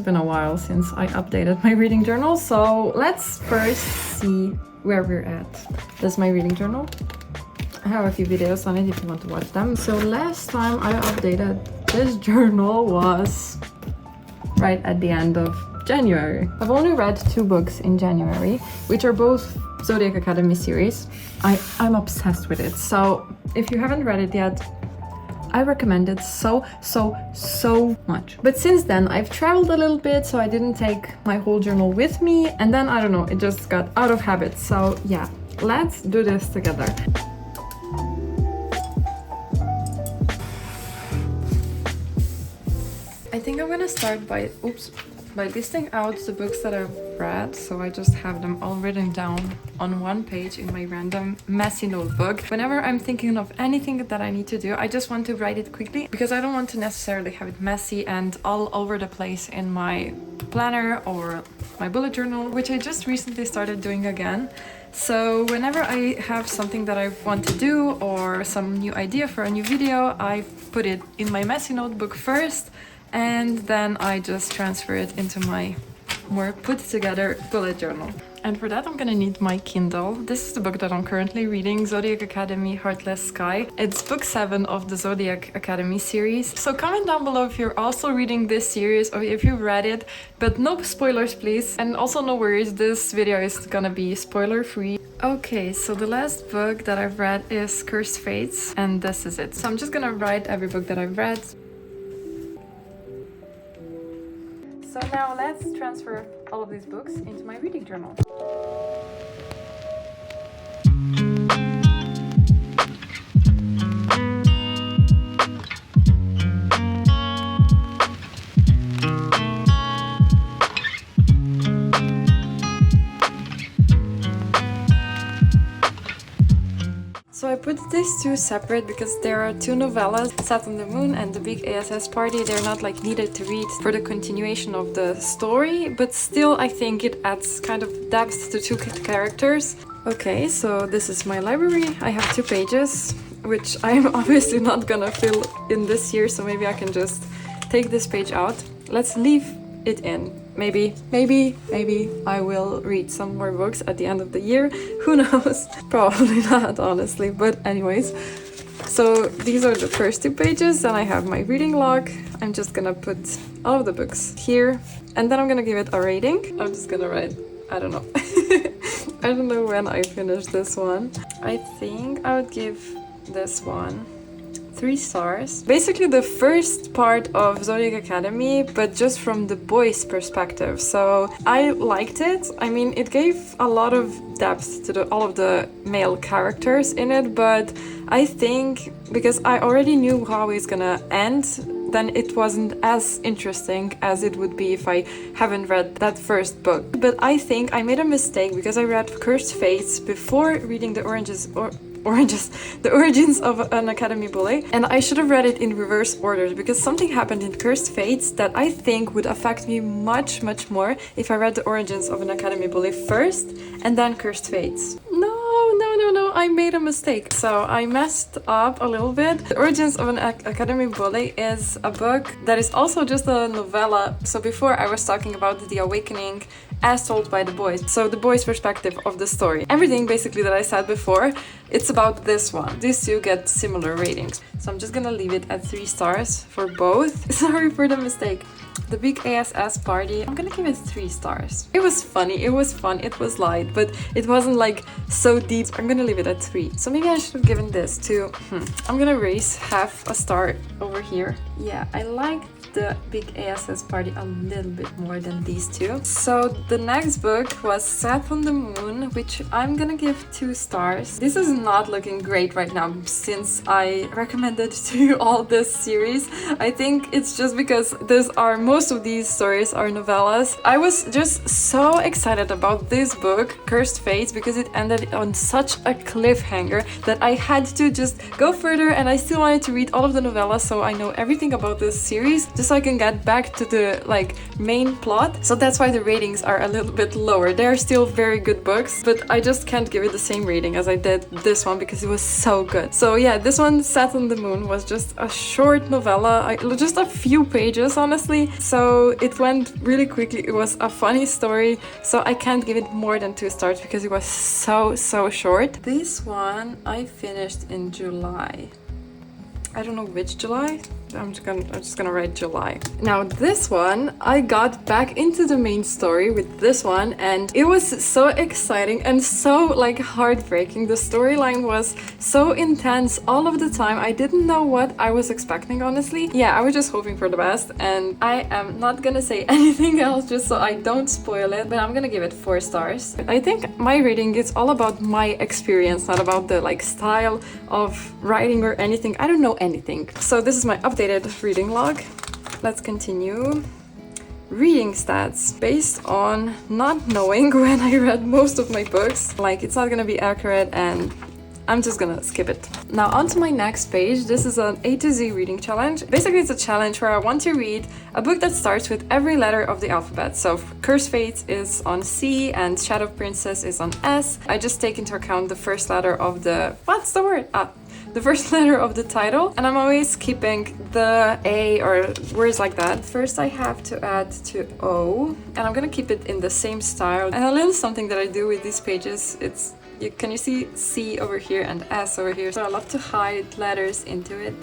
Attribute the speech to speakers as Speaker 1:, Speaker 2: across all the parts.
Speaker 1: has been a while since I updated my reading journal, so let's first see where we're at. This is my reading journal. I have a few videos on it if you want to watch them. So last time I updated this journal was right at the end of January. I've only read 2 books in January, which are both Zodiac Academy series. I'm obsessed with it. So if you haven't read it yet, I recommend it so much. But since then, I've traveled a little bit, so I didn't take my whole journal with me. And then, I don't know, it just got out of habit. So yeah, let's do this together. I think I'm gonna start by listing out the books that I've read. So I just have them all written down on one page in my random messy notebook. Whenever I'm thinking of anything that I need to do, I just want to write it quickly because I don't want to necessarily have it messy and all over the place in my planner or my bullet journal, which I just recently started doing again. So whenever I have something that I want to do or some new idea for a new video, I put it in my messy notebook first, and then I just transfer it into my more put together bullet journal. And for that I'm gonna need my Kindle. This is the book that I'm currently reading, Zodiac Academy, Heartless Sky. It's book 7 of the Zodiac Academy series. So comment down below if you're also reading this series or if you read it, but no spoilers please. And also no worries, this video is gonna be spoiler free. Okay, so the last book that I've read is Cursed Fates, and this is it. So I'm just gonna write every book that I've read. So now let's transfer all of these books into my reading journal. So I put these 2 separate because there are 2 novellas, Set on the Moon and The Big ASS Party. They're not like needed to read for the continuation of the story, but still I think it adds kind of depth to 2 characters. Okay, so this is my library. I have 2 pages, which I'm obviously not gonna fill in this year, so maybe I can just take this page out. Let's leave it in. Maybe I will read some more books at the end of the year. Who knows? Probably not, honestly. But anyways, so these are the first 2 pages, and I have my reading log. I'm just gonna put all of the books here, and then I'm gonna give it a rating. I'm just gonna write, I don't know. I don't know when I finish this one. I think I would give this one 3 stars. Basically the first part of Zodiac Academy, but just from the boys' perspective. So I liked it. I mean, it gave a lot of depth to all of the male characters in it, but I think because I already knew how it's gonna end, then it wasn't as interesting as it would be if I haven't read that first book. But I think I made a mistake because I read Cursed Fates before reading The Origins of an Academy Bully, and I should have read it in reverse order because something happened in Cursed Fates that I think would affect me much more if I read The Origins of an Academy Bully first and then Cursed Fates. No, I made a mistake. So I messed up a little bit. The Origins of an Academy Bully is a book that is also just a novella. So before I was talking about the awakening as told by the boys. So the boys' perspective of the story. Everything basically that I said before, it's about this one. These 2 get similar ratings. So I'm just gonna leave it at 3 stars for both. Sorry for the mistake. The Big ASS Party, I'm gonna give it 3 stars. It was funny, it was fun, it was light, but it wasn't like so deep. I'm gonna leave it at 3. So maybe I should have given this to, I'm gonna raise half a star over here. Yeah, I like the Big ASS Party a little bit more than these 2. So the next book was Set on the Moon, which I'm gonna give 2 stars. This is not looking great right now since I recommended to you all this series. I think it's just because most of these stories are novellas. I was just so excited about this book, Cursed Fates, because it ended on such a cliffhanger that I had to just go further, and I still wanted to read all of the novellas so I know everything about this series. just so I can get back to the like main plot. So that's why the ratings are a little bit lower. They're still very good books, but I just can't give it the same rating as I did this one because it was so good. So yeah, this one, Set on the Moon, was just a short novella, just a few pages honestly. So it went really quickly. It was a funny story, so I can't give it more than 2 stars because it was so short. This one I finished in July. I don't know which July. I'm just gonna write July. Now this one, I got back into the main story with this one, and it was so exciting and so like heartbreaking. The storyline was so intense all of the time. I didn't know what I was expecting, honestly. Yeah, I was just hoping for the best, and I am not gonna say anything else just so I don't spoil it, but I'm gonna give it 4 stars. I think my rating is all about my experience, not about the like style of writing or anything. I don't know anything. So this is my updated reading log. Let's continue. Reading stats based on not knowing when I read most of my books. Like, it's not gonna be accurate and I'm just gonna skip it. Now on to my next page. This is an A to Z reading challenge. Basically it's a challenge where I want to read a book that starts with every letter of the alphabet. So Cursed Fate is on C and Shadow Princess is on S. I just take into account the first letter of the... what's the word? The first letter of the title, and I'm always keeping the A or words like that. First I have to add to O, and I'm gonna keep it in the same style. And a little something that I do with these pages, can you see C over here and S over here? So I love to hide letters into it.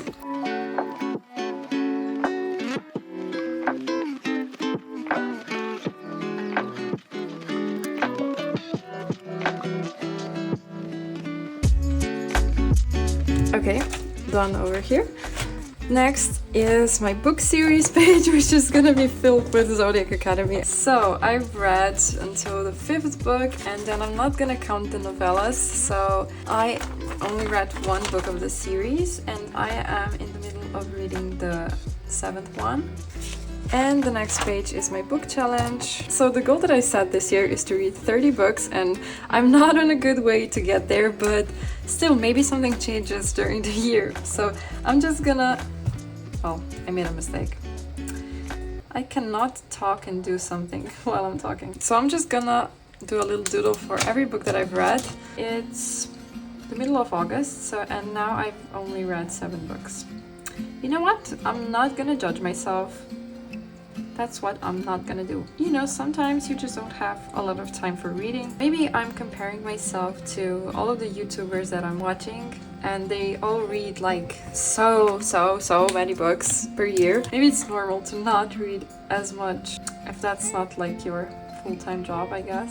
Speaker 1: Okay, done over here. Next is my book series page, which is gonna be filled with Zodiac Academy. So I've read until the 5th book, and then I'm not gonna count the novellas. So I only read 1 book of the series, and I am in the middle of reading the 7th one. And the next page is my book challenge. So the goal that I set this year is to read 30 books, and I'm not on a good way to get there, but still maybe something changes during the year. So I'm just gonna... well, I made a mistake. I cannot talk and do something while I'm talking. So I'm just gonna do a little doodle for every book that I've read. It's the middle of August, and now I've only read 7 books. You know what? I'm not gonna judge myself. That's what I'm not gonna do. You know, sometimes you just don't have a lot of time for reading. Maybe I'm comparing myself to all of the YouTubers that I'm watching, and they all read like so many books per year. Maybe it's normal to not read as much if that's not like your full-time job, I guess.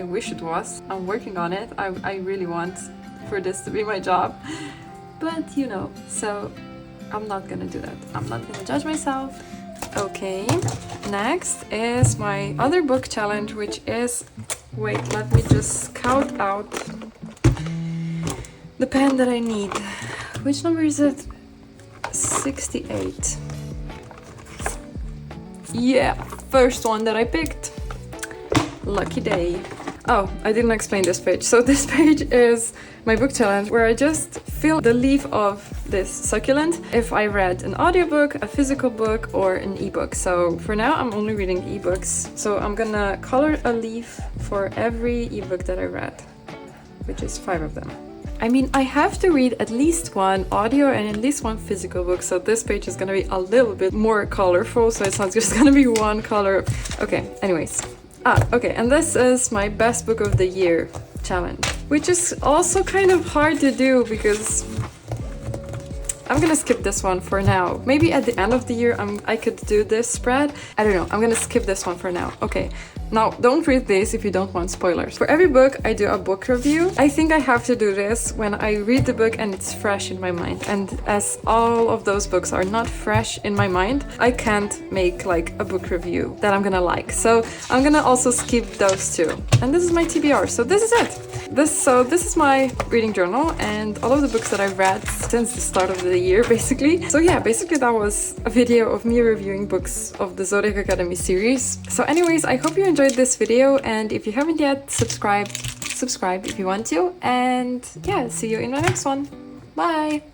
Speaker 1: I wish it was. I'm working on it. I really want for this to be my job. But you know, so I'm not gonna do that. I'm not gonna judge myself. Okay, next is my other book challenge, which is... wait, let me just scout out the pen that I need. Which number is it? 68. Yeah, first one that I picked. Lucky day. Oh, I didn't explain this page. So this page is my book challenge, where I just fill the leaf of this succulent if I read an audiobook, a physical book, or an ebook. So for now I'm only reading ebooks. So I'm gonna color a leaf for every ebook that I read, which is 5 of them. I mean, I have to read at least 1 audio and at least 1 physical book, so this page is gonna be a little bit more colorful, so it's not just gonna be 1 color. Okay, anyways. Okay, and this is my best book of the year challenge, which is also kind of hard to do because I'm gonna skip this one for now. Maybe at the end of the year I could do this spread. I don't know, I'm gonna skip this one for now. Okay, now don't read this if you don't want spoilers. For every book I do a book review. I think I have to do this when I read the book and it's fresh in my mind. And as all of those books are not fresh in my mind, I can't make like a book review that I'm gonna like. So I'm gonna also skip those 2. And this is my TBR, so this is it. This is my reading journal and all of the books that I've read since the start of the year, basically. So yeah, basically that was a video of me reviewing books of the Zodiac Academy series. So anyways, I hope you enjoyed this video, and if you haven't yet, subscribe if you want to, and yeah, see you in my next one. Bye!